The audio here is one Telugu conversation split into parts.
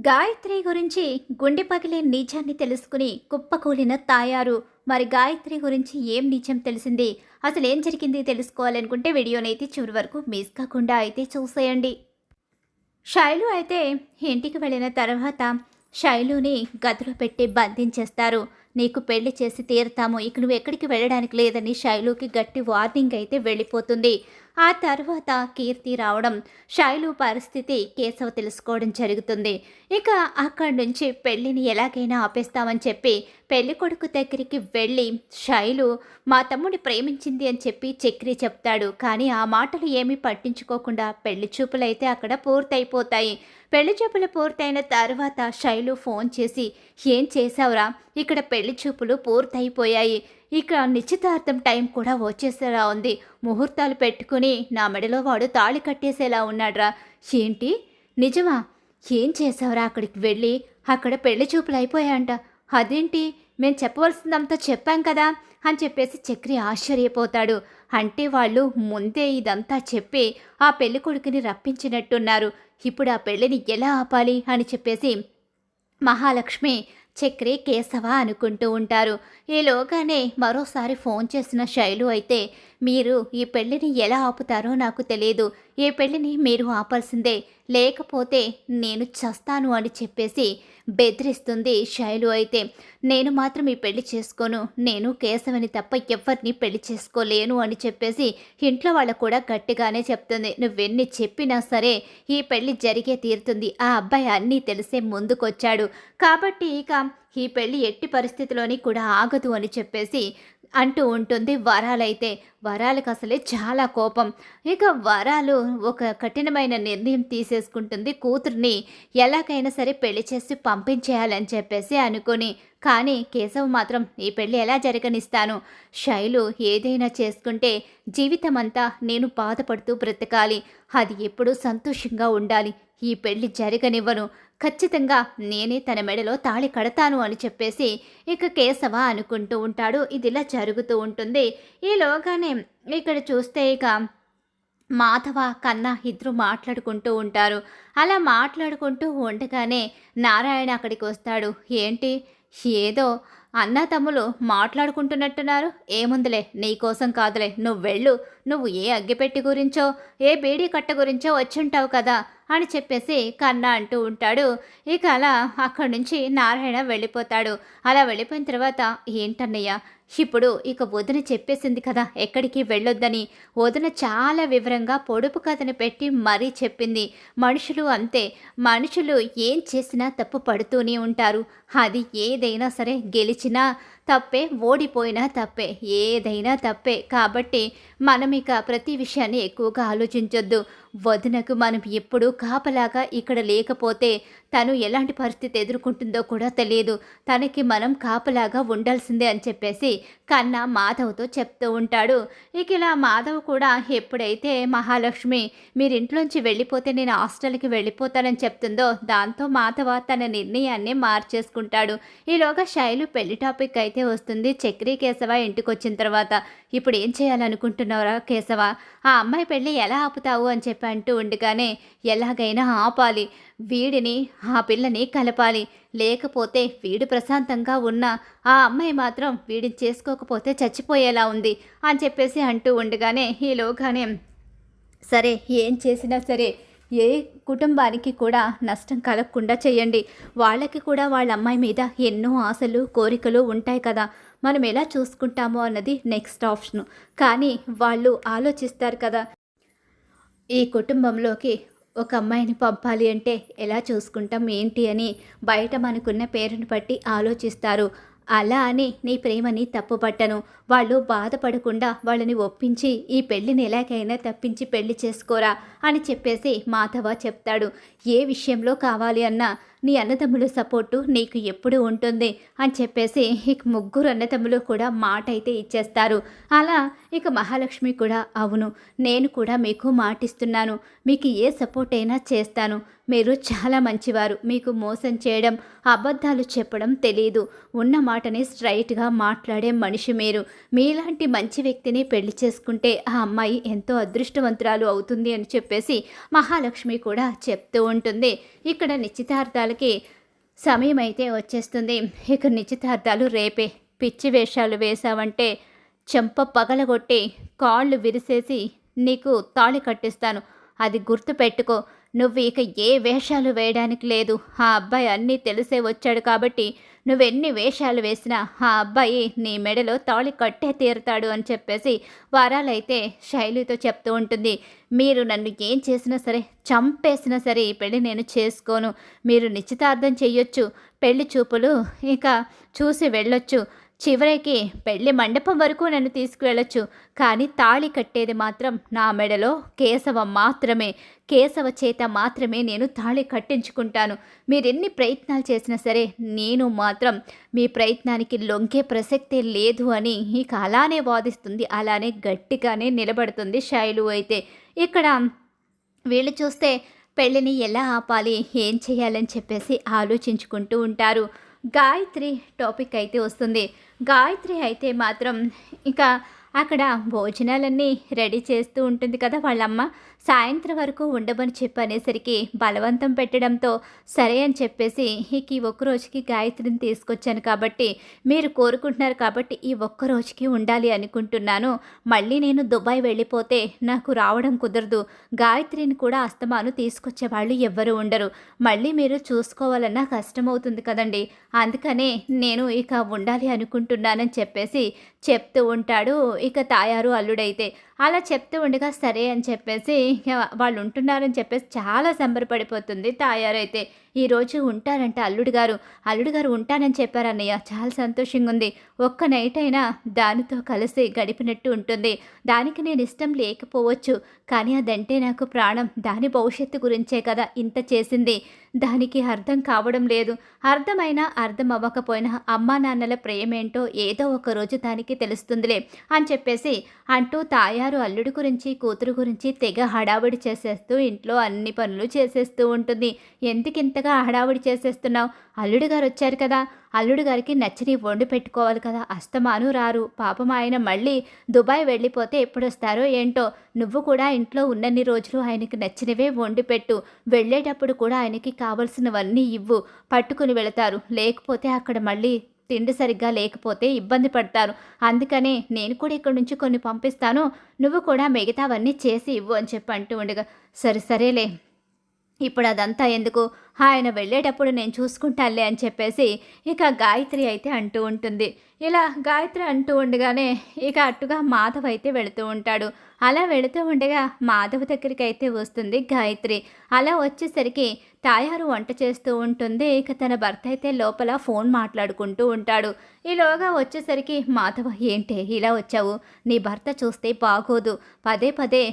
గాయత్రి గురించి గుండె పగిలే నిజాన్ని తెలుసుకుని కుప్పకూలిన తాయారు. మరి గాయత్రి గురించి ఏం నిజం తెలిసింది, అసలు ఏం జరిగింది తెలుసుకోవాలనుకుంటే వీడియోనైతే చివరి వరకు మిస్ కాకుండా అయితే చూసేయండి. శైలు అయితే ఇంటికి వెళ్ళిన తర్వాత శైలుని గదిలో పెట్టి బంధించేస్తారు. నీకు పెళ్లి చేసి తీరుతాము, ఇక నువ్వు ఎక్కడికి వెళ్ళడానికి లేదని శైలుకి గట్టి వార్నింగ్ అయితే వెళ్ళిపోతుంది. ఆ తర్వాత కీర్తి రావడం, శైలు పరిస్థితి కేశవ తెలుసుకోవడం జరుగుతుంది. ఇక అక్కడి నుంచి పెళ్లిని ఎలాగైనా ఆపేస్తామని చెప్పి పెళ్లి కొడుకు దగ్గరికి వెళ్ళి శైలు మా తమ్ముడిని ప్రేమించింది అని చెప్పి చక్రి చెప్తాడు. కానీ ఆ మాటలు ఏమీ పట్టించుకోకుండా పెళ్లి చూపులైతే అక్కడ పూర్తయిపోతాయి. పెళ్లి చూపులు పూర్తయిన తర్వాత శైలు ఫోన్ చేసి, ఏం చేశావురా, ఇక్కడ పెళ్లి చూపులు పూర్తయిపోయాయి, ఇక నిశ్చితార్థం టైం కూడా వచ్చేసేలా ఉంది, ముహూర్తాలు పెట్టుకుని నా మెడలో వాడు తాళి కట్టేసేలా ఉన్నాడ్రా. ఏంటి, నిజమా? ఏం చేసావురా అక్కడికి వెళ్ళి? అక్కడ పెళ్లి చూపులు అయిపోయాయంట. అదేంటి, మేము చెప్పవలసిందంతా చెప్పాం కదా అని చెప్పేసి చక్రి ఆశ్చర్యపోతాడు. అంటే వాళ్ళు ముందే ఇదంతా చెప్పి ఆ పెళ్లి కొడుకుని రప్పించినట్టున్నారు. ఇప్పుడు ఆ పెళ్లిని ఎలా ఆపాలి అని చెప్పేసి మహాలక్ష్మి, చక్రి, కేశవ అనుకుంటూ ఉంటారు. ఈలోగానే మరోసారి ఫోన్ చేసిన శైలు అయితే, మీరు ఈ పెళ్లిని ఎలా ఆపుతారో నాకు తెలియదు, ఈ పెళ్లిని మీరు ఆపాల్సిందే, లేకపోతే నేను చస్తాను అని చెప్పేసి బెదిరిస్తుంది శైలు అయితే. నేను మాత్రం ఈ పెళ్లి చేసుకోను, నేను కేశవని తప్ప ఎవరిని పెళ్లి చేసుకోలేను అని చెప్పేసి ఇంట్లో వాళ్ళకు కూడా గట్టిగానే చెప్తుంది. నువ్వెన్ని చెప్పినా సరే ఈ పెళ్లి జరిగే తీరుతుంది, ఆ అబ్బాయి అన్నీ తెలిసే ముందుకొచ్చాడు కాబట్టి ఇక ఈ పెళ్లి ఎట్టి పరిస్థితిలోని కూడా ఆగదు అని చెప్పేసి అంటూ ఉంటుంది వరాలైతే. వరాలకు అసలే చాలా కోపం. ఇక వరాలు ఒక కఠినమైన నిర్ణయం తీసేసుకుంటుంది, కూతుర్ని ఎలాగైనా సరే పెళ్లి చేసి పంపించేయాలని చెప్పేసి అనుకొని. కానీ కేశవ్ మాత్రం ఈ పెళ్ళి ఎలా జరగనిస్తాను, శైలు ఏదైనా చేసుకుంటే జీవితమంతా నేను బాధపడుతూ బ్రతకాలి, అది ఎప్పుడూ సంతోషంగా ఉండాలి, ఈ పెళ్లి జరగనివ్వను, ఖచ్చితంగా నేనే తన మెడలో తాళి కడతాను అని చెప్పేసి ఇక కేశవ అనుకుంటూ ఉంటాడు. ఇదిలా జరుగుతూ ఉంటుంది. ఈలోగానే ఇక్కడ చూస్తే ఇక మాధవ, కన్నా ఇద్దరు మాట్లాడుకుంటూ ఉంటారు. అలా మాట్లాడుకుంటూ ఉండగానే నారాయణ అక్కడికి వస్తాడు. ఏంటి, ఏదో అన్నా తమ్ములు మాట్లాడుకుంటున్నట్టున్నారు, ఏముందిలే, నీకోసం కాదులే, నువ్వు వెళ్ళు, నువ్వు ఏ అగ్గిపెట్టి గురించో ఏ బీడీ కట్ట గురించో వచ్చుంటావు కదా అని చెప్పేసి కన్నా అంటూ ఉంటాడు. ఇక అలా అక్కడి నుంచి నారాయణ వెళ్ళిపోతాడు. అలా వెళ్ళిపోయిన తర్వాత, ఏంటన్నయ్య ఇప్పుడు ఇక వదిన చెప్పేసింది కదా ఎక్కడికి వెళ్ళొద్దని, వదిన చాలా వివరంగా పొడుపు కథను పెట్టి మరీ చెప్పింది. మనుషులు అంతే, మనుషులు ఏం చేసినా తప్పు పడుతూనే ఉంటారు, అది ఏదైనా సరే గెలిచినా తప్పే, ఓడిపోయినా తప్పే, ఏదైనా తప్పే. కాబట్టి మనం ఇక ప్రతి విషయాన్ని ఎక్కువగా ఆలోచించొద్దు. వదినకు మనం ఎప్పుడూ కాపలాగా ఇక్కడ లేకపోతే తను ఎలాంటి పరిస్థితి ఎదుర్కొంటుందో కూడా తెలియదు, తనకి మనం కాపలాగా ఉండాల్సిందే అని చెప్పేసి కన్నా మాధవ్తో చెప్తూ ఉంటాడు. ఇక ఇలా మాధవ్ కూడా ఎప్పుడైతే మహాలక్ష్మి మీరింట్లోంచి వెళ్ళిపోతే నేను హాస్టల్కి వెళ్ళిపోతానని చెప్తుందో, దాంతో మాధవ తన నిర్ణయాన్ని మార్చేసుకుంటాడు. ఈలోగా శైలు పెళ్లి టాపిక్ అయితే వస్తుంది. చక్రి, కేశవ ఇంటికి వచ్చిన తర్వాత, ఇప్పుడు ఏం చేయాలనుకుంటున్నారా కేశవ, ఆ అమ్మాయి పెళ్ళి ఎలా ఆపుతావు అని చెప్పి అంటూ ఉండగానే, ఎలాగైనా ఆపాలి, వీడిని ఆ పిల్లని కలపాలి, లేకపోతే వీడు ప్రశాంతంగా ఉన్న ఆ అమ్మాయి మాత్రం వీడిని చేసుకోకపోతే చచ్చిపోయేలా ఉంది అని చెప్పేసి అంటూ ఉండగానే, ఈలోగానే సరే ఏం చేసినా సరే ఏ కుటుంబానికి కూడా నష్టం కలగకుండా చేయండి, వాళ్ళకి కూడా వాళ్ళ అమ్మాయి మీద ఎన్నో ఆశలు కోరికలు ఉంటాయి కదా, మనం ఎలా చూసుకుంటామో అన్నది నెక్స్ట్ ఆప్షన్. కానీ వాళ్ళు ఆలోచిస్తారు కదా, ఈ కుటుంబంలోకి ఒక అమ్మాయిని పంపాలి అంటే ఎలా చూసుకుంటాం ఏంటి అని బయట మనకున్న పేరును బట్టి ఆలోచిస్తారు. అలా అని నీ ప్రేమని తప్పుపట్టను, వాళ్ళు బాధపడకుండా వాళ్ళని ఒప్పించి ఈ పెళ్ళిని ఎలాగైనా తప్పించి పెళ్లి చేసుకోరా అని చెప్పేసి మాధవ చెప్తాడు. ఏ విషయంలో కావాలి అన్నా నీ అన్నదమ్ముల సపోర్టు నీకు ఎప్పుడు ఉంటుంది అని చెప్పేసి ఇక ముగ్గురు అన్నదమ్ములు కూడా మాట అయితే ఇచ్చేస్తారు. అలా ఇక మహాలక్ష్మి కూడా, అవును నేను కూడా మీకు మాటిస్తున్నాను, మీకు ఏ సపోర్ట్ అయినా చేస్తాను, మీరు చాలా మంచివారు, మీకు మోసం చేయడం అబద్ధాలు చెప్పడం తెలీదు, ఉన్న మాటని స్ట్రైట్గా మాట్లాడే మనిషి మీరు, మీలాంటి మంచి వ్యక్తిని పెళ్లి చేసుకుంటే ఆ అమ్మాయి ఎంతో అదృష్టవంతురాలు అవుతుంది అని చెప్పేసి మహాలక్ష్మి కూడా చెప్తూ ఉంటుంది. ఇక్కడ నిశ్చితార్థాలు నిమిషాలకి సమయం అయితే వచ్చేస్తుంది. ఇక నిశ్చితార్థాలు రేపే. పిచ్చి వేషాలు వేశావంటే చెంప పగలగొట్టి కాళ్ళు విరిసేసి నీకు తాళి కట్టిస్తాను. అది గుర్తుపెట్టుకో. నువ్వు ఇక ఏ వేషాలు వేయడానికి లేదు. ఆ అబ్బాయి అన్నీ తెలిసే వచ్చాడు కాబట్టి నువ్వెన్ని వేషాలు వేసినా ఆ అబ్బాయి నీ మెడలో తాళి కట్టే తీరుతాడు అని చెప్పేసి వారాలైతే శైలితో చెప్తూ ఉంటుంది. మీరు నన్ను ఏం చేసినా సరే, చంపేసినా సరే ఈ పెళ్ళి నేను చేసుకోను. మీరు నిశ్చితార్థం చెయ్యొచ్చు, పెళ్లి చూపులు ఇక చూసి వెళ్ళొచ్చు, చివరికి పెళ్లి మండపం వరకు నన్ను తీసుకువెళ్ళొచ్చు. కానీ తాళి కట్టేది మాత్రం నా మెడలో కేశవ మాత్రమే. కేశవ చేత మాత్రమే నేను తాళి కట్టించుకుంటాను. మీరెన్ని ప్రయత్నాలు చేసినా సరే నేను మాత్రం మీ ప్రయత్నానికి లొంగే ప్రసక్తే లేదు అని ఇక అలానే వాదిస్తుంది. అలానే గట్టిగానే నిలబడుతుంది శైలు అయితే. ఇక్కడ వీళ్ళు చూస్తే పెళ్ళిని ఎలా ఆపాలి, ఏం చేయాలని చెప్పేసి ఆలోచించుకుంటూ ఉంటారు. గాయత్రి టాపిక్ అయితే వస్తుంది. గాయత్రి అయితే మాత్రం ఇక అక్కడ భోజనాలన్నీ రెడీ చేస్తూ ఉంటుంది కదా వాళ్ళమ్మ. సాయంత్రం వరకు ఉండమని చెప్పనేసరికి బలవంతం పెట్టడంతో సరే అని చెప్పేసి ఇక ఈ ఒక్క రోజుకి గాయత్రిని తీసుకొచ్చాను కాబట్టి మీరు కోరుకుంటున్నారు కాబట్టి ఈ ఒక్క రోజుకి ఉండాలి అనుకుంటున్నాను. మళ్ళీ నేను దుబాయ్ వెళ్ళిపోతే నాకు రావడం కుదరదు. గాయత్రిని కూడా అస్తమాను తీసుకొచ్చే వాళ్ళు ఎవ్వరూ ఉండరు. మళ్ళీ మీరు చూసుకోవాలన్నా కష్టమవుతుంది కదండి. అందుకనే నేను ఇక ఉండాలి అనుకుంటున్నానని చెప్పేసి చెప్తూ ఉంటాడు ఇక తాయారు అల్లుడైతే. అలా చెప్తూ ఉండగా సరే అని చెప్పేసి వాళ్ళు ఉంటున్నారని చెప్పేసి చాలా సంబరపడిపోతుంది తాయారైతే. ఈరోజు ఉంటారంట అల్లుడు గారు ఉంటానని చెప్పారు అన్నయ్య. చాలా సంతోషంగా ఉంది. ఒక్క నైట్ అయినా దానితో కలిసి గడిపినట్టు ఉంటుంది. దానికి నేను ఇష్టం లేకపోవచ్చు, కానీ అదంటే నాకు ప్రాణం. దాని భవిష్యత్తు గురించే కదా ఇంత చేసింది. దానికి అర్థం కావడం లేదు. అర్థమైనా అర్థం అవ్వకపోయినా అమ్మా నాన్నల ప్రేమేంటో ఏదో ఒక రోజు దానికి తెలుస్తుందిలే అని చెప్పేసి అంటూ తాయారు అల్లుడి గురించి కూతురు గురించి తెగ హడావిడి చేసేస్తూ ఇంట్లో అన్ని పనులు చేసేస్తూ ఉంటుంది. ఎందుకింతగా హడావిడి చేసేస్తున్నావు? అల్లుడు గారు వచ్చారు కదా, అల్లుడు గారికి నచ్చని వండి పెట్టుకోవాలి కదా. అస్తమాను రారు. పాపం ఆయన మళ్ళీ దుబాయ్ వెళ్ళిపోతే ఎప్పుడొస్తారో ఏంటో. నువ్వు కూడా ఇంట్లో ఉన్నన్ని రోజులు ఆయనకి నచ్చినవే వండి పెట్టు. వెళ్ళేటప్పుడు కూడా ఆయనకి కావలసినవన్నీ ఇవ్వు. పట్టుకుని వెళతారు. లేకపోతే అక్కడ మళ్ళీ తిండి సరిగ్గా లేకపోతే ఇబ్బంది పడతారు. అందుకనే నేను కూడా ఇక్కడ నుంచి కొన్ని పంపిస్తాను, నువ్వు కూడా మిగతావన్నీ చేసి ఇవ్వు అని చెప్పి అంటూ ఉండగా సరేలే ఇప్పుడు అదంతా ఎందుకు, ఆయన వెళ్ళేటప్పుడు నేను చూసుకుంటానులే అని చెప్పేసి ఇక గాయత్రి అయితే అంటూ ఉంటుంది. ఇలా గాయత్రి అంటూ ఉండగానే ఇక అట్టుగా మాధవ్ అయితే వెళుతూ ఉంటాడు. అలా వెళుతూ ఉండగా మాధవ్ దగ్గరికి అయితే వస్తుంది గాయత్రి. అలా వచ్చేసరికి తాయారు వంట చేస్తూ ఉంటుంది. ఇక తన భర్త అయితే లోపల ఫోన్ మాట్లాడుకుంటూ ఉంటాడు. ఈలోగా వచ్చేసరికి మాధవ ఏంటే ఇలా వచ్చావు? నీ భర్త చూస్తే బాగోదు. పదే పదే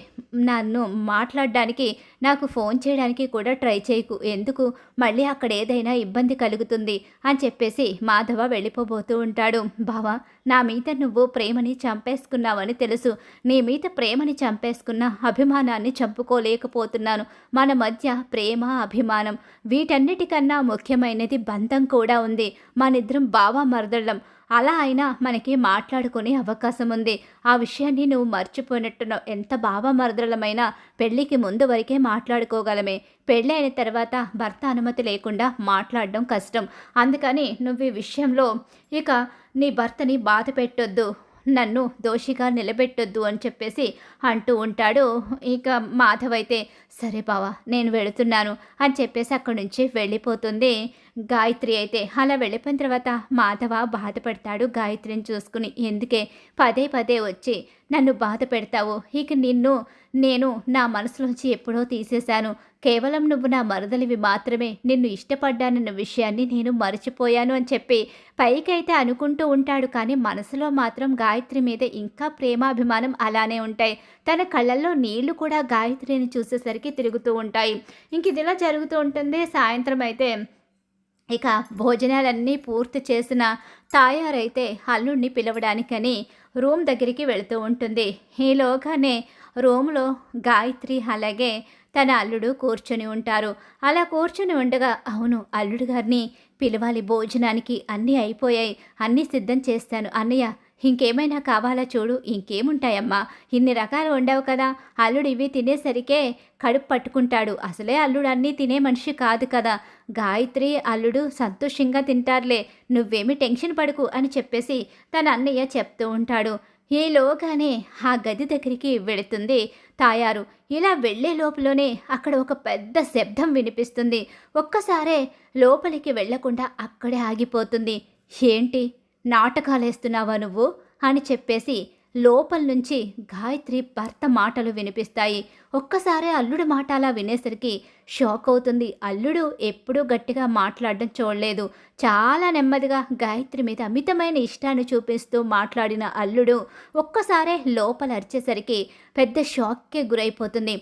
నన్ను మాట్లాడడానికి నాకు ఫోన్ చేయడానికి కూడా ట్రై చేయకు. ఎందుకు? మళ్ళీ అక్కడ ఏదైనా ఇబ్బంది కలుగుతుంది అని చెప్పేసి మాధవ వెళ్ళిపోబోతూ ఉంటాడు. బావా, నా మీద నువ్వు ప్రేమని చంపేసుకున్నావని తెలుసు. నీ మీద ప్రేమని చంపేసుకున్న అభిమానాన్ని చంపుకోలేకపోతున్నాను. మన మధ్య ప్రేమ, అభిమానం వీటన్నిటికన్నా ముఖ్యమైనది బంధం కూడా ఉంది. మనిద్దరం బావా మరదళ్ళం. అలా అయినా మనకి మాట్లాడుకునే అవకాశం ఉంది. ఆ విషయాన్ని నువ్వు మర్చిపోయినట్టున్నావు. ఎంత బావ మరదలమైనా పెళ్ళికి ముందు వరకే మాట్లాడుకోగలమే. పెళ్ళి అయిన తర్వాత భర్త అనుమతి లేకుండా మాట్లాడడం కష్టం. అందుకని నువ్వు ఈ విషయంలో ఇక నీ భర్తని బాధ పెట్టొద్దు, నన్ను దోషిగా నిలబెట్టొద్దు అని చెప్పేసి అంటూ ఉంటాడు. ఇక మాధవ్ అయితే సరే బావా నేను వెళుతున్నాను అని చెప్పేసి అక్కడి నుంచి వెళ్ళిపోతుంది గాయత్రి అయితే. అలా వెళ్ళిపోయిన తర్వాత మాధవ బాధపడతాడు గాయత్రిని చూసుకుని. ఎందుకే పదే పదే వచ్చి నన్ను బాధ పెడతావు? ఇక నేను నా మనసులోంచి ఎప్పుడో తీసేశాను. కేవలం నువ్వు నా మరదలివి మాత్రమే. నిన్ను ఇష్టపడ్డానన్న విషయాన్ని నేను మర్చిపోయాను అని చెప్పి పైకైతే అనుకుంటూ ఉంటాడు. కానీ మనసులో మాత్రం గాయత్రి మీద ఇంకా ప్రేమాభిమానం అలానే ఉంటాయి. తన కళ్ళల్లో నీళ్లు కూడా గాయత్రిని చూసేసరికి తిరుగుతూ ఉంటాయి. ఇంక ఇదిలా జరుగుతూ ఉంటుంది. సాయంత్రం అయితే ఇక భోజనాలన్నీ పూర్తి చేసిన తాయారైతే అల్లుడిని పిలవడానికని రూమ్ దగ్గరికి వెళుతూ ఉంటుంది. ఈలోగానే రూమ్లో గాయత్రి అలాగే తన అల్లుడు కూర్చొని ఉంటారు. అలా కూర్చొని ఉండగా అవును అల్లుడు గారిని పిలవాలి భోజనానికి, అన్నీ అయిపోయాయి, అన్నీ సిద్ధం చేస్తాను. అన్నయ్య ఇంకేమైనా కావాలా చూడు, ఇంకేముంటాయమ్మా, ఇన్ని రకాలు వండావు కదా, అల్లుడు ఇవి తినేసరికే కడుపు పట్టుకుంటాడు, అసలే అల్లుడు అన్నీ తినే మనిషి కాదు కదా, గాయత్రి అల్లుడు సంతోషంగా తింటారులే, నువ్వేమీ టెన్షన్ పడకు అని చెప్పేసి తన అన్నయ్య చెప్తూ ఉంటాడు. ఈలోగానే ఆ గది దగ్గరికి వెళుతుంది తాయారు. ఇలా వెళ్లే లోపలనే అక్కడ ఒక పెద్ద శబ్దం వినిపిస్తుంది. ఒక్కసారే లోపలికి వెళ్లకుండా అక్కడే ఆగిపోతుంది. ఏంటి, నాటకాలేస్తున్నావా నువ్వు అని చెప్పేసి లోపల నుంచి గాయత్రి భర్త మాటలు వినిపిస్తాయి. ఒక్కసారే అల్లుడు మాట అలా వినేసరికి షాక్ అవుతుంది. అల్లుడు ఎప్పుడూ గట్టిగా మాట్లాడడం చూడలేదు. చాలా నెమ్మదిగా గాయత్రి మీద అమితమైన ఇష్టాన్ని చూపిస్తూ మాట్లాడిన అల్లుడు ఒక్కసారే లోపల అరిచేసరికి పెద్ద షాక్కే గురైపోతుంది.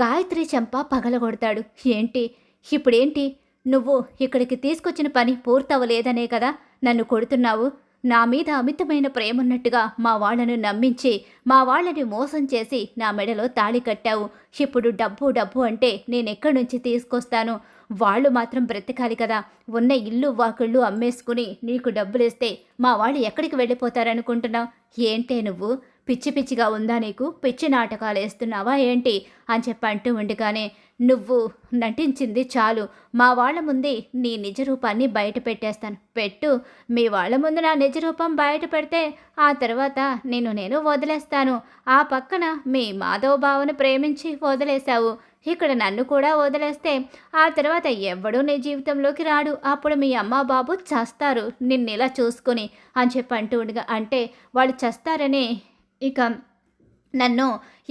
గాయత్రి చెంప పగలగొడతాడు. ఏంటి ఇప్పుడేంటి, నువ్వు ఇక్కడికి తీసుకొచ్చిన పని పూర్తవలేదనే కదా నన్ను కొడుతున్నావు? నా మీద అమితమైన ప్రేమన్నట్టుగా మా వాళ్ళను నమ్మించి మా వాళ్ళని మోసం చేసి నా మెడలో తాళి కట్టావు. ఇప్పుడు డబ్బు డబ్బు అంటే నేనెక్కడి నుంచి తీసుకొస్తాను? వాళ్ళు మాత్రం బ్రతకాలి కదా. ఉన్న ఇల్లు వాకిళ్ళు అమ్మేసుకుని నీకు డబ్బులేస్తే మా వాళ్ళు ఎక్కడికి వెళ్ళిపోతారనుకుంటున్నావు? ఏంటే నువ్వు, పిచ్చి పిచ్చిగా ఉందా నీకు? పిచ్చి నాటకాలు వేస్తున్నావా ఏంటి అని చెప్పి అంటూ ఉండగానే, నువ్వు నటించింది చాలు, మా వాళ్ళ ముందే నీ నిజ రూపాన్ని బయట పెట్టేస్తాను. పెట్టు, మీ వాళ్ళ ముందు నా నిజ రూపం బయట పెడితే ఆ తర్వాత నేను వదిలేస్తాను. ఆ పక్కన మీ మాధవ బావను ప్రేమించి వదిలేశావు, ఇక్కడ నన్ను కూడా వదిలేస్తే ఆ తర్వాత ఎవడూ నీ జీవితంలోకి రాడు. అప్పుడు మీ అమ్మ బాబు చస్తారు నిన్నిలా చూసుకొని అని చెప్పి అంటూ ఉండగా, అంటే వాళ్ళు చస్తారని ఇక నన్ను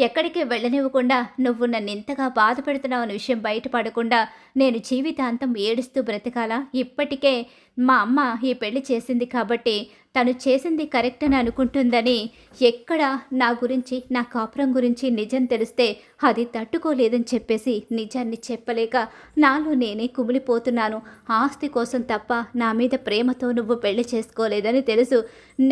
ఎక్కడికి వెళ్ళనివ్వకుండా నువ్వు నన్ను ఇంతగా బాధ పెడుతున్నావు అనే విషయం బయటపడకుండా నేను జీవితాంతం ఏడుస్తూ బ్రతకాలా? ఇప్పటికే మా అమ్మ ఈ పెళ్లి చేసింది కాబట్టి తను చేసింది కరెక్ట్ అని అనుకుంటుందని, ఎక్కడ నా గురించి నా కాపురం గురించి నిజం తెలిస్తే అది తట్టుకోలేదని చెప్పేసి నిజాన్ని చెప్పలేక నాలో నేనే కుమిలిపోతున్నాను. ఆస్తి కోసం తప్ప నా మీద ప్రేమతో నువ్వు పెళ్లి చేసుకోలేదని తెలుసు.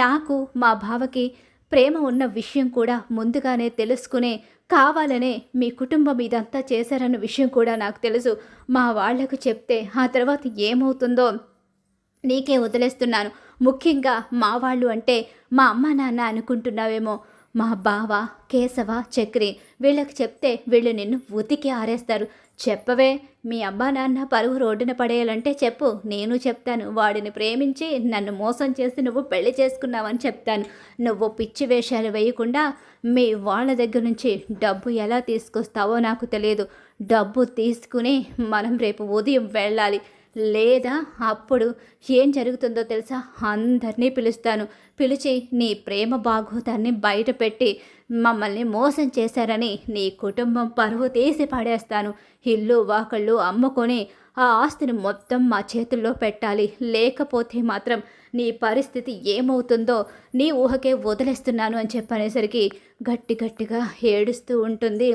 నాకు మా బావకి ప్రేమ ఉన్న విషయం కూడా ముందుగానే తెలుసుకునే కావాలనే మీ కుటుంబం ఇదంతా చేశారన్న విషయం కూడా నాకు తెలుసు. మా వాళ్లకు చెప్తే ఆ తర్వాత ఏమవుతుందో నీకే వదిలేస్తున్నాను. ముఖ్యంగా మా వాళ్ళు అంటే మా అమ్మ నాన్న అనుకుంటున్నావేమో. మా బావ, కేశవ, చక్రి వీళ్ళకి చెప్తే వీళ్ళు నిన్ను ఉతికి ఆరేస్తారు. చెప్పవే, మీ అబ్బా నాన్న పరువు రోడ్డున పడేయాలంటే చెప్పు, నేను చెప్తాను. వాడిని ప్రేమించి నన్ను మోసం చేసి నువ్వు పెళ్లి చేసుకున్నావని చెప్తాను. నువ్వు పిచ్చి వేషాలు వేయకుండా మీ వాళ్ళ దగ్గర నుంచి డబ్బు ఎలా తీసుకొస్తావో నాకు తెలియదు. డబ్బు తీసుకుని మనం రేపు ఉదయం వెళ్ళాలి, లేదా అప్పుడు ఏం జరుగుతుందో తెలుసా? అందరినీ పిలుస్తాను. పిలిచి నీ ప్రేమ బాగోతాన్ని బయట పెట్టి మమ్మల్ని మోసం చేశారని నీ కుటుంబం పరువు తీసి పడేస్తాను. ఇల్లు వాకళ్ళు అమ్ముకొని ఆ ఆస్తిని మొత్తం మా చేతుల్లో పెట్టాలి. లేకపోతే మాత్రం నీ పరిస్థితి ఏమవుతుందో నీ ఊహకే వదిలేస్తున్నాను అని చెప్పనేసరికి గట్టిగా ఏడుస్తూ ఉంటుంది.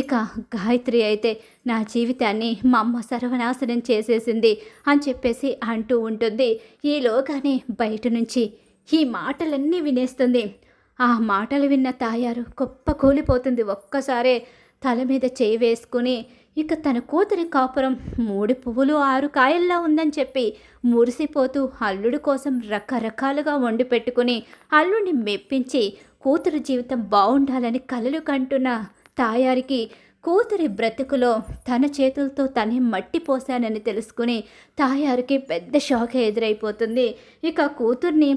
ఇక గాయత్రి అయితే నా జీవితాన్ని మా అమ్మ సర్వనాశనం చేసేసింది అని చెప్పేసి అంటూ ఉంటుంది. ఈలోగానే బయట నుంచి ఈ మాటలన్నీ వినేస్తుంది. ఆ మాటలు విన్న తాయారు గొప్ప కూలిపోతుంది. ఒక్కసారే తల మీద చేయి వేసుకుని ఇక తన కూతురి కాపురం 3 పువ్వులు 6 కాయల్లా ఉందని చెప్పి మురిసిపోతూ అల్లుడి కోసం రకరకాలుగా వండి పెట్టుకుని అల్లుడిని మెప్పించి కూతురు జీవితం బాగుండాలని కలలు కంటున్న తాయారికి కూతురి బ్రతుకులో తన చేతులతో తనే మట్టి పోసానని తెలుసుకుని తాయారికి పెద్ద షాక్ ఎదురైపోతుంది. ఇక కూతుర్ని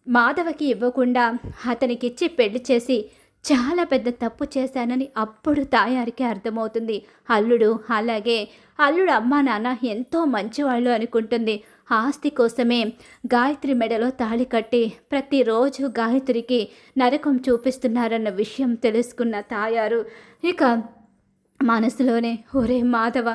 మాధవకి ఇవ్వకుండా అతనికిచ్చి పెళ్లి చేసి చాలా పెద్ద తప్పు చేశానని అప్పుడు తాయారికి అర్థమవుతుంది. అల్లుడు అమ్మా నాన్న ఎంతో మంచివాళ్ళు అనుకుంటుంది. ఆస్తి కోసమే గాయత్రి మెడలో తాళి కట్టి ప్రతిరోజు గాయత్రికి నరకం చూపిస్తున్నారన్న విషయం తెలుసుకున్న తాయారు ఇక మనసులోనే, ఒరే మాధవ,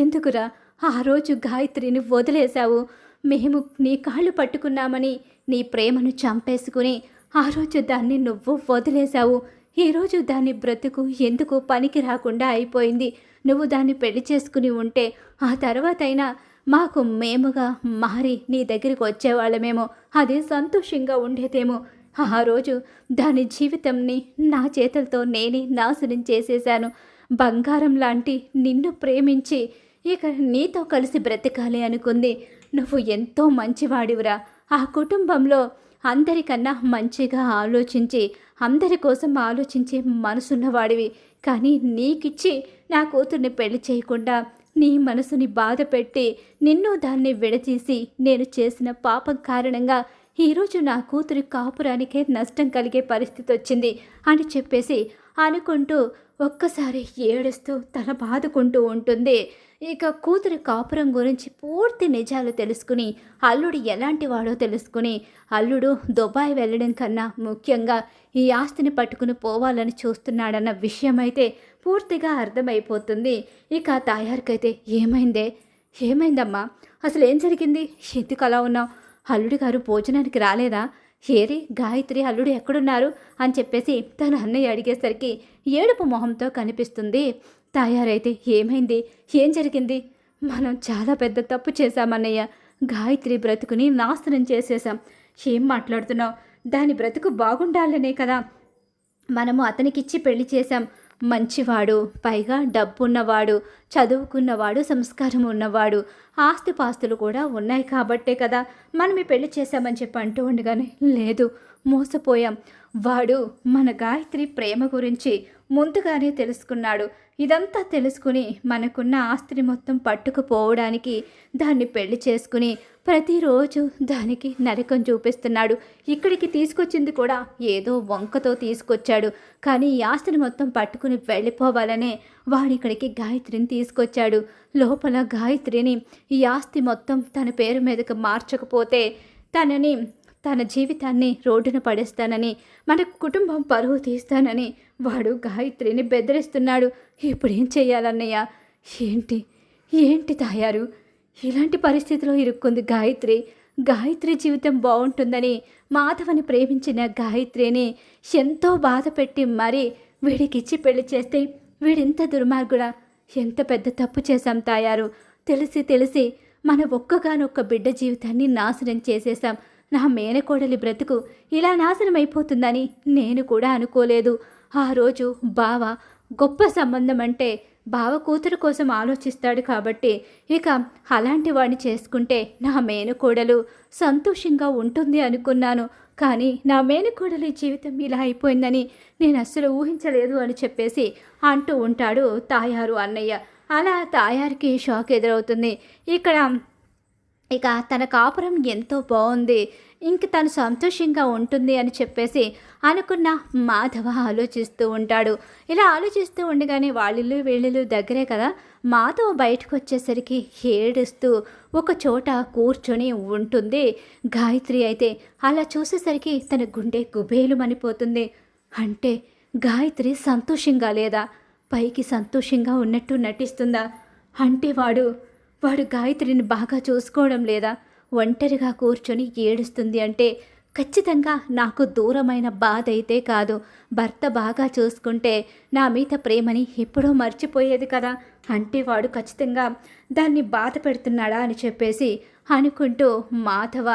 ఎందుకురా ఆ రోజు గాయత్రిని వదిలేశావు? మేము నీ కాళ్ళు పట్టుకున్నామని నీ ప్రేమను చంపేసుకుని ఆ రోజు దాన్ని నువ్వు వదిలేశావు. ఈరోజు దాని బ్రతుకు ఎందుకు పనికి రాకుండా అయిపోయింది. నువ్వు దాన్ని పెళ్లి చేసుకుని ఉంటే ఆ తర్వాతైనా మాకు మేముగా మారి నీ దగ్గరికి వచ్చేవాళ్ళమేమో, అది సంతోషంగా ఉండేదేమో. ఆ రోజు దాని జీవితంని నా చేతులతో నేనే నాశనం చేసేశాను. బంగారం లాంటి నిన్ను ప్రేమించి ఇక నీతో కలిసి బ్రతకాలి అనుకుంది. నువ్వు ఎంతో మంచివాడివిరా. ఆ కుటుంబంలో అందరికన్నా మంచిగా ఆలోచించి అందరి కోసం ఆలోచించే మనసున్నవాడివి. కానీ నీకిచ్చి నా కూతుర్ని పెళ్లి చేయకుండా నీ మనసుని బాధ పెట్టి నిన్ను దాన్ని విడదీసి నేను చేసిన పాపం కారణంగా ఈరోజు నా కూతురి కాపురానికే నష్టం కలిగే పరిస్థితి వచ్చింది అని చెప్పేసి అనుకుంటూ ఒక్కసారి ఏడుస్తూ తల బాదుకుంటూ ఉంటుంది. ఇక కూతురి కాపురం గురించి పూర్తి నిజాలు తెలుసుకుని అల్లుడు ఎలాంటి వాడో తెలుసుకుని అల్లుడు దుబాయ్ వెళ్ళడం కన్నా ముఖ్యంగా ఈ ఆస్తిని పట్టుకుని పోవాలని చూస్తున్నాడన్న విషయం అయితే పూర్తిగా అర్థమైపోతుంది. ఇక తాయారికైతే ఏమైందమ్మా, అసలు ఏం జరిగింది, ఎందుకు అలా ఉన్నావు, అల్లుడు గారు భోజనానికి రాలేదా, ఏరి గాయత్రి అల్లుడు ఎక్కడున్నారు అని చెప్పేసి తన అన్నయ్య అడిగేసరికి ఏడుపు మొహంతో కనిపిస్తుంది. తాయారైతే ఏం జరిగింది, మనం చాలా పెద్ద తప్పు చేశామన్నయ్య, గాయత్రి బ్రతుకుని నాశనం చేసేసాం. ఏం మాట్లాడుతున్నావు, దాని బ్రతుకు బాగుండాలనే కదా మనము అతనికిచ్చి పెళ్లి చేశాం. మంచివాడు, పైగా డబ్బున్నవాడు, చదువుకున్నవాడు, సంస్కారం ఉన్నవాడు, ఆస్తిపాస్తులు కూడా ఉన్నాయి కాబట్టే కదా మనం ఈ పెళ్లి చేశామని చెప్పి అంటూ ఉండగానే లేదు, మోసపోయాం. వాడు మన గాయత్రి ప్రేమ గురించి ముందుగానే తెలుసుకున్నాడు. ఇదంతా తెలుసుకుని మనకున్న ఆస్తిని మొత్తం పట్టుకుపోవడానికి దాన్ని పెళ్లి చేసుకుని ప్రతిరోజు దానికి నరకం చూపిస్తున్నాడు. ఇక్కడికి తీసుకొచ్చింది కూడా ఏదో వంకతో తీసుకొచ్చాడు. కానీ ఈ ఆస్తిని మొత్తం పట్టుకుని వెళ్ళిపోవాలనే వాడిక్కడికి గాయత్రిని తీసుకొచ్చాడు. లోపల గాయత్రిని ఈ ఆస్తి మొత్తం తన పేరు మీదకి మార్చకపోతే తన జీవితాన్ని రోడ్డున పడేస్తానని, మన కుటుంబం పరువు తీస్తానని వాడు గాయత్రిని బెదిరిస్తున్నాడు. ఇప్పుడేం చెయ్యాలన్నయ్య, ఏంటి తాయారు, ఇలాంటి పరిస్థితిలో ఇరుక్కుంది గాయత్రి జీవితం బాగుంటుందని మాధవని ప్రేమించిన గాయత్రిని ఎంతో బాధ పెట్టి మరీ వీడికిచ్చి పెళ్లి చేస్తే వీడింత దుర్మార్గుడా, ఎంత పెద్ద తప్పు చేశాం తాయారు, తెలిసి మన ఒక్కగానొక్క బిడ్డ జీవితాన్ని నాశనం చేసేశాం. నా మేనకోడలి బ్రతుకు ఇలా నాశనం అయిపోతుందని నేను కూడా అనుకోలేదు. ఆ రోజు బావ గొప్ప సంబంధం అంటే బావ కూతురు కోసం ఆలోచిస్తాడు కాబట్టి ఇక అలాంటి వాడిని చేసుకుంటే నా మేనకోడలు సంతోషంగా ఉంటుంది అనుకున్నాను. కానీ నా మేనకోడలి జీవితం ఇలా అయిపోయిందని నేను అస్సలు ఊహించలేదు అని చెప్పేసి అంటూ ఉంటాడు తాయారు అన్నయ్య. అలా తాయారికి షాక్ ఎదురవుతుంది. ఇక తన కాపురం ఎంతో బాగుంది, ఇంక తను సంతోషంగా ఉంటుంది అని చెప్పేసి అనుకున్న మాధవ ఆలోచిస్తూ ఉంటాడు. ఇలా ఆలోచిస్తూ ఉండగానే వాళ్ళిల్లు వీళ్ళిల్లు దగ్గరే కదా. మాధవ బయటకు వచ్చేసరికి ఏడుస్తూ ఒక చోట కూర్చొని ఉంటుంది గాయత్రి. అయితే అలా చూసేసరికి తన గుండె గుబేలు మనిపోతుంది. అంటే గాయత్రి సంతోషంగా లేదా, పైకి సంతోషంగా ఉన్నట్టు నటిస్తుందా, అంటే వాడు గాయత్రిని బాగా చూసుకోవడం లేదా, ఒంటరిగా కూర్చొని ఏడుస్తుంది అంటే ఖచ్చితంగా నాకు దూరమైన బాధ అయితే కాదు, భర్త బాగా చూసుకుంటే నా మీద ప్రేమని ఎప్పుడో మర్చిపోయేది కదా, అంటే వాడు ఖచ్చితంగా దాన్ని బాధ పెడుతున్నాడా అని చెప్పేసి అనుకుంటూ మాధవ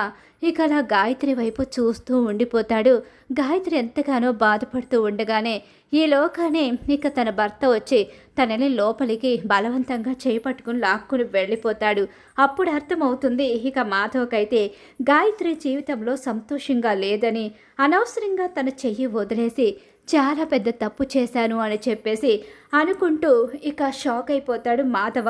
ఇక అలా గాయత్రి వైపు చూస్తూ ఉండిపోతాడు. గాయత్రి ఎంతగానో బాధపడుతూ ఉండగానే ఈలోగానే ఇక తన భర్త వచ్చి తనని లోపలికి బలవంతంగా చేపట్టుకుని లాక్కుని వెళ్ళిపోతాడు. అప్పుడు అర్థమవుతుంది ఇక మాధవకైతే గాయత్రి జీవితంలో సంతోషంగా లేదని, అనవసరంగా తన చెయ్యి వదిలేసి చాలా పెద్ద తప్పు చేశాను అని చెప్పేసి అనుకుంటూ ఇక షాక్ అయిపోతాడు మాధవ.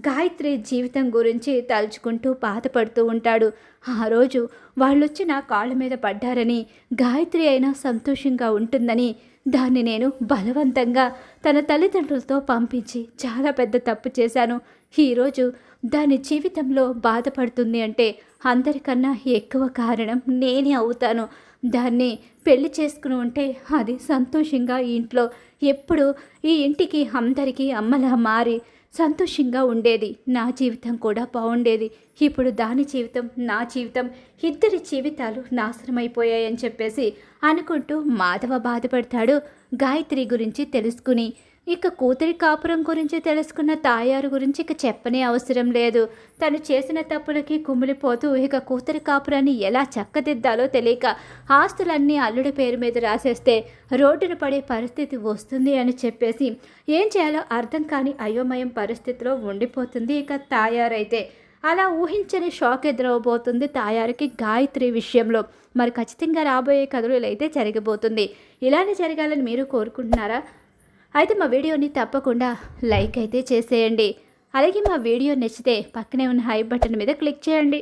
గాయత్రి జీవితం గురించి తలుచుకుంటూ బాధపడుతూ ఉంటాడు. ఆ రోజు వాళ్ళొచ్చి నా కాళ్ళ మీద పడ్డారని, గాయత్రి అయినా సంతోషంగా ఉంటుందని దాన్ని నేను బలవంతంగా తన తల్లిదండ్రులతో పంపించి చాలా పెద్ద తప్పు చేశాను. ఈరోజు దాని జీవితంలో బాధపడుతుంది అంటే అందరికన్నా ఎక్కువ కారణం నేనే అవుతాను. దాన్ని పెళ్లి చేసుకుని ఉంటే అది సంతోషంగా ఈ ఇంట్లో ఎప్పుడు ఈ ఇంటికి అందరికీ అమ్మలా మారి సంతోషంగా ఉండేది. నా జీవితం కూడా బాగుండేది. ఇప్పుడు దాని జీవితం, నా జీవితం, ఇద్దరి జీవితాలు నాశనమైపోయాయని చెప్పేసి అనుకుంటూ మాధవ బాధపడతాడు. గాయత్రి గురించి తెలుసుకుని ఇక కూతురి కాపురం గురించి తెలుసుకున్న తాయారు గురించి ఇక చెప్పనే అవసరం లేదు. తను చేసిన తప్పులకి కుమిలిపోతూ ఇక కూతురి కాపురాన్ని ఎలా చక్కదిద్దాలో తెలియక ఆస్తులన్నీ అల్లుడి పేరు మీద రాసేస్తే రోడ్డున పడే పరిస్థితి వస్తుంది అని చెప్పేసి ఏం చేయాలో అర్థం కాని అయోమయం పరిస్థితిలో ఉండిపోతుంది ఇక తాయారైతే. అలా ఊహించని షాక్ ఎదురవబోతుంది తాయారుకి గాయత్రి విషయంలో. మరి ఖచ్చితంగా రాబోయే కథలు ఇలా అయితే జరగబోతుంది. ఇలానే జరగాలని మీరు కోరుకుంటున్నారా? అయితే మా వీడియోని తప్పకుండా లైక్ అయితే చేసేయండి. అలాగే మా వీడియో నచ్చితే పక్కనే ఉన్న హై బటన్ మీద క్లిక్ చేయండి.